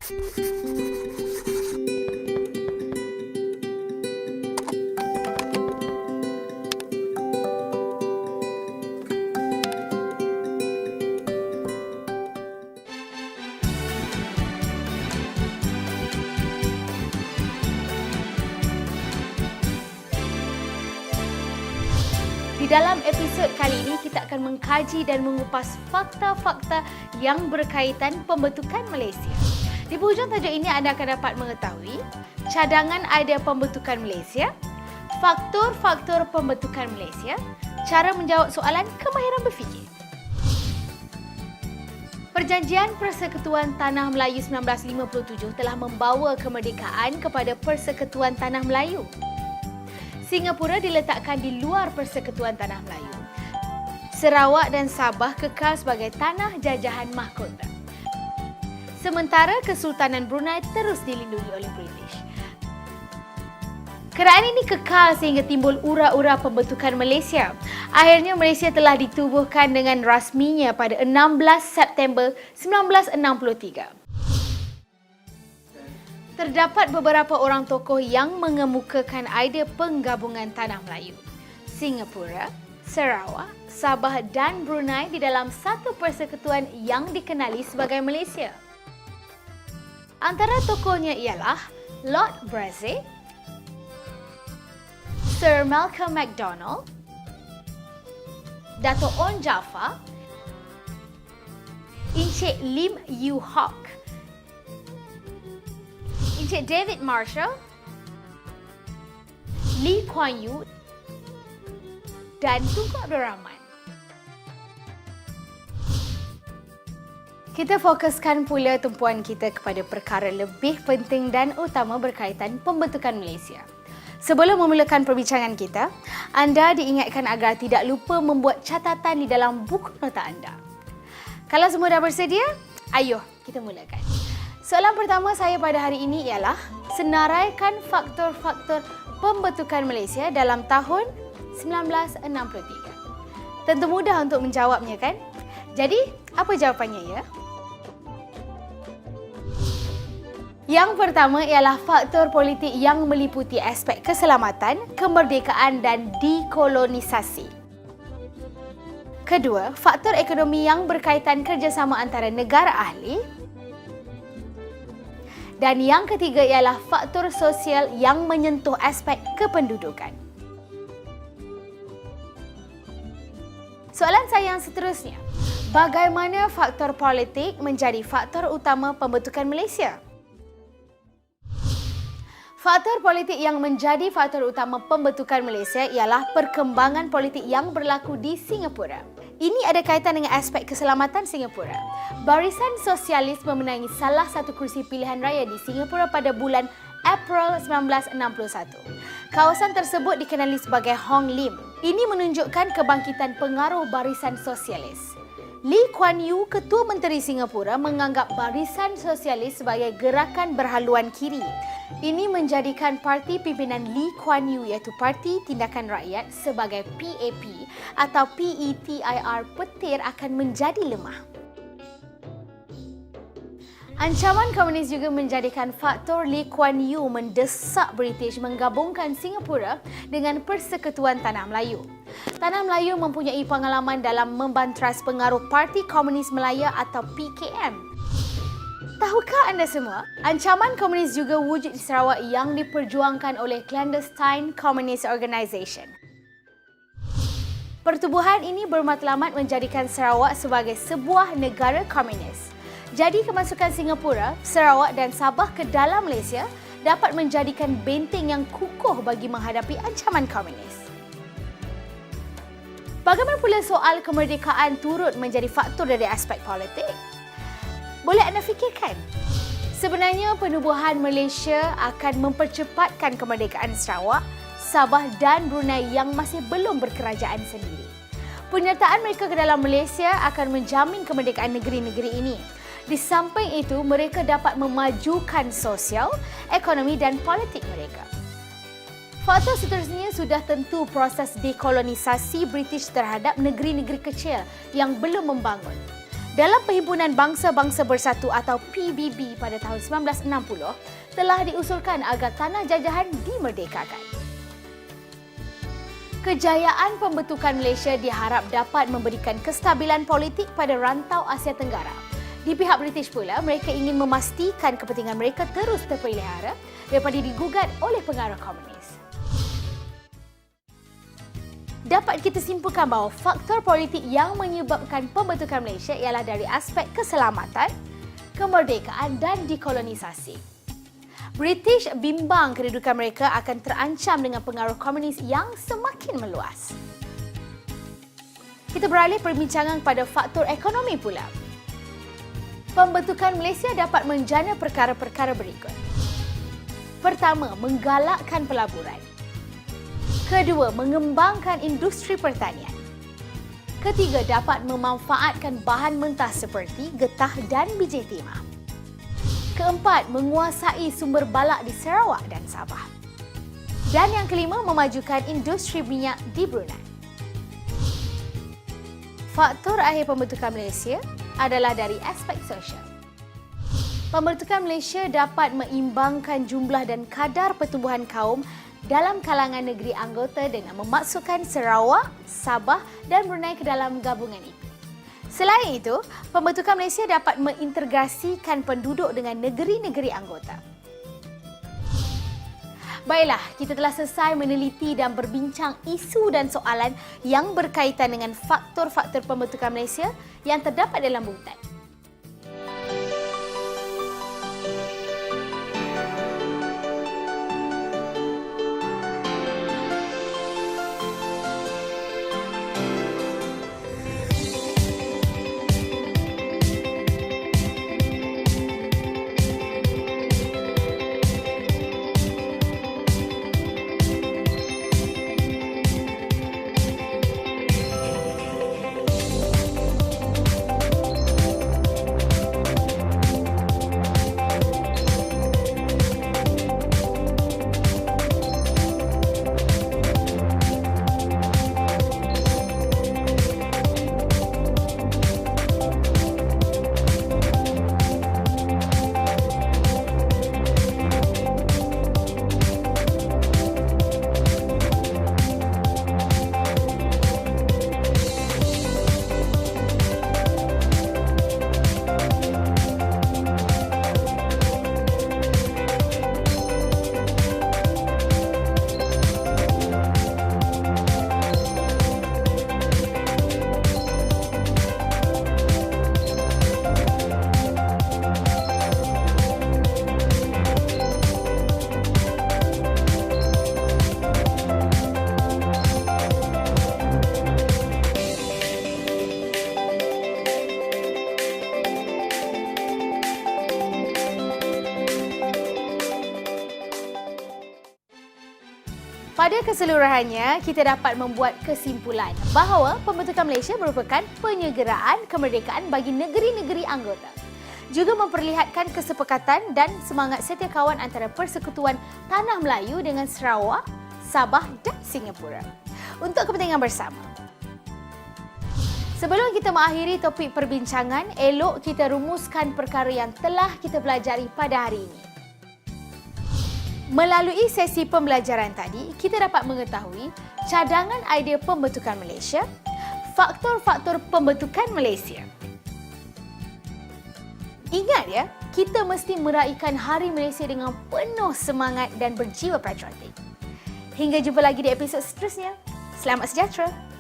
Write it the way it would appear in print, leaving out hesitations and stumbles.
Di dalam episod kali ini, kita akan mengkaji dan mengupas fakta-fakta yang berkaitan pembentukan Malaysia. Di hujung tajuk ini, anda akan dapat mengetahui cadangan idea pembentukan Malaysia, faktor-faktor pembentukan Malaysia, cara menjawab soalan kemahiran berfikir. Perjanjian Persekutuan Tanah Melayu 1957 telah membawa kemerdekaan kepada Persekutuan Tanah Melayu. Singapura diletakkan di luar Persekutuan Tanah Melayu. Sarawak dan Sabah kekal sebagai tanah jajahan mahkota. Sementara Kesultanan Brunei terus dilindungi oleh British. Kerajaan ini kekal sehingga timbul ura-ura pembentukan Malaysia. Akhirnya Malaysia telah ditubuhkan dengan rasminya pada 16 September 1963. Terdapat beberapa orang tokoh yang mengemukakan idea penggabungan Tanah Melayu. Singapura, Sarawak, Sabah dan Brunei di dalam satu persekutuan yang dikenali sebagai Malaysia. Antara tokohnya ialah Lord Brassey, Sir Malcolm MacDonald, Dato' Onn Jaafar, Encik Lim Yew Hock, Encik David Marshall, Lee Kuan Yew dan Tunku Abdul Rahman. Kita fokuskan pula tumpuan kita kepada perkara lebih penting dan utama berkaitan pembentukan Malaysia. Sebelum memulakan perbincangan kita, anda diingatkan agar tidak lupa membuat catatan di dalam buku nota anda. Kalau semua dah bersedia, ayuh kita mulakan. Soalan pertama saya pada hari ini ialah senaraikan faktor-faktor pembentukan Malaysia dalam tahun 1963. Tentu mudah untuk menjawabnya, kan? Jadi, apa jawapannya ya? Yang pertama ialah faktor politik yang meliputi aspek keselamatan, kemerdekaan dan dekolonisasi. Kedua, faktor ekonomi yang berkaitan kerjasama antara negara ahli. Dan yang ketiga ialah faktor sosial yang menyentuh aspek kependudukan. Soalan saya yang seterusnya, bagaimana faktor politik menjadi faktor utama pembentukan Malaysia? Faktor politik yang menjadi faktor utama pembentukan Malaysia ialah perkembangan politik yang berlaku di Singapura. Ini ada kaitan dengan aspek keselamatan Singapura. Barisan Sosialis memenangi salah satu kerusi pilihan raya di Singapura pada bulan April 1961. Kawasan tersebut dikenali sebagai Hong Lim. Ini menunjukkan kebangkitan pengaruh Barisan Sosialis. Lee Kuan Yew, Ketua Menteri Singapura, menganggap Barisan Sosialis sebagai gerakan berhaluan kiri. Ini menjadikan parti pimpinan Lee Kuan Yew iaitu Parti Tindakan Rakyat sebagai PAP atau PETIR petir akan menjadi lemah. Ancaman komunis juga menjadikan faktor Lee Kuan Yew mendesak British menggabungkan Singapura dengan Persekutuan Tanah Melayu. Tanah Melayu mempunyai pengalaman dalam membantras pengaruh Parti Komunis Melaya atau PKM. Tahukah anda semua, ancaman komunis juga wujud di Sarawak yang diperjuangkan oleh Clandestine Communist Organisation. Pertubuhan ini bermatlamat menjadikan Sarawak sebagai sebuah negara komunis. Jadi kemasukan Singapura, Sarawak dan Sabah ke dalam Malaysia dapat menjadikan benteng yang kukuh bagi menghadapi ancaman komunis. Bagaimana pula soal kemerdekaan turut menjadi faktor dari aspek politik? Boleh anda fikirkan? Sebenarnya penubuhan Malaysia akan mempercepatkan kemerdekaan Sarawak, Sabah dan Brunei yang masih belum berkerajaan sendiri. Penyertaan mereka ke dalam Malaysia akan menjamin kemerdekaan negeri-negeri ini. Di samping itu, mereka dapat memajukan sosial, ekonomi dan politik mereka. Faktor seterusnya sudah tentu proses dekolonisasi British terhadap negeri-negeri kecil yang belum membangun. Dalam Perhimpunan Bangsa-Bangsa Bersatu atau PBB pada tahun 1960, telah diusulkan agar tanah jajahan dimerdekakan. Kejayaan pembentukan Malaysia diharap dapat memberikan kestabilan politik pada rantau Asia Tenggara. Di pihak British pula, mereka ingin memastikan kepentingan mereka terus terpelihara daripada digugat oleh pengaruh komunis. Dapat kita simpulkan bahawa faktor politik yang menyebabkan pembentukan Malaysia ialah dari aspek keselamatan, kemerdekaan dan dekolonisasi. British bimbang kedudukan mereka akan terancam dengan pengaruh komunis yang semakin meluas. Kita beralih perbincangan pada faktor ekonomi pula. Pembentukan Malaysia dapat menjana perkara-perkara berikut. Pertama, menggalakkan pelaburan. Kedua, mengembangkan industri pertanian. Ketiga, dapat memanfaatkan bahan mentah seperti getah dan biji timah. Keempat, menguasai sumber balak di Sarawak dan Sabah. Dan yang kelima, memajukan industri minyak di Brunei. Faktor akhir pembentukan Malaysia adalah dari aspek sosial. Pembentukan Malaysia dapat mengimbangkan jumlah dan kadar pertumbuhan kaum dalam kalangan negeri anggota dengan memasukkan Sarawak, Sabah dan Brunei ke dalam gabungan itu. Selain itu, pembentukan Malaysia dapat mengintegrasikan penduduk dengan negeri-negeri anggota. Baiklah, kita telah selesai meneliti dan berbincang isu dan soalan yang berkaitan dengan faktor-faktor pembentukan Malaysia yang terdapat dalam buletin. Pada keseluruhannya, kita dapat membuat kesimpulan bahawa pembentukan Malaysia merupakan penyegeraan kemerdekaan bagi negeri-negeri anggota. Juga memperlihatkan kesepakatan dan semangat setiakawan antara Persekutuan Tanah Melayu dengan Sarawak, Sabah dan Singapura untuk kepentingan bersama. Sebelum kita mengakhiri topik perbincangan, elok kita rumuskan perkara yang telah kita pelajari pada hari ini. Melalui sesi pembelajaran tadi, kita dapat mengetahui cadangan idea pembentukan Malaysia, faktor-faktor pembentukan Malaysia. Ingat ya, kita mesti meraihkan Hari Malaysia dengan penuh semangat dan berjiwa patriotik. Hingga jumpa lagi di episod seterusnya. Selamat sejahtera.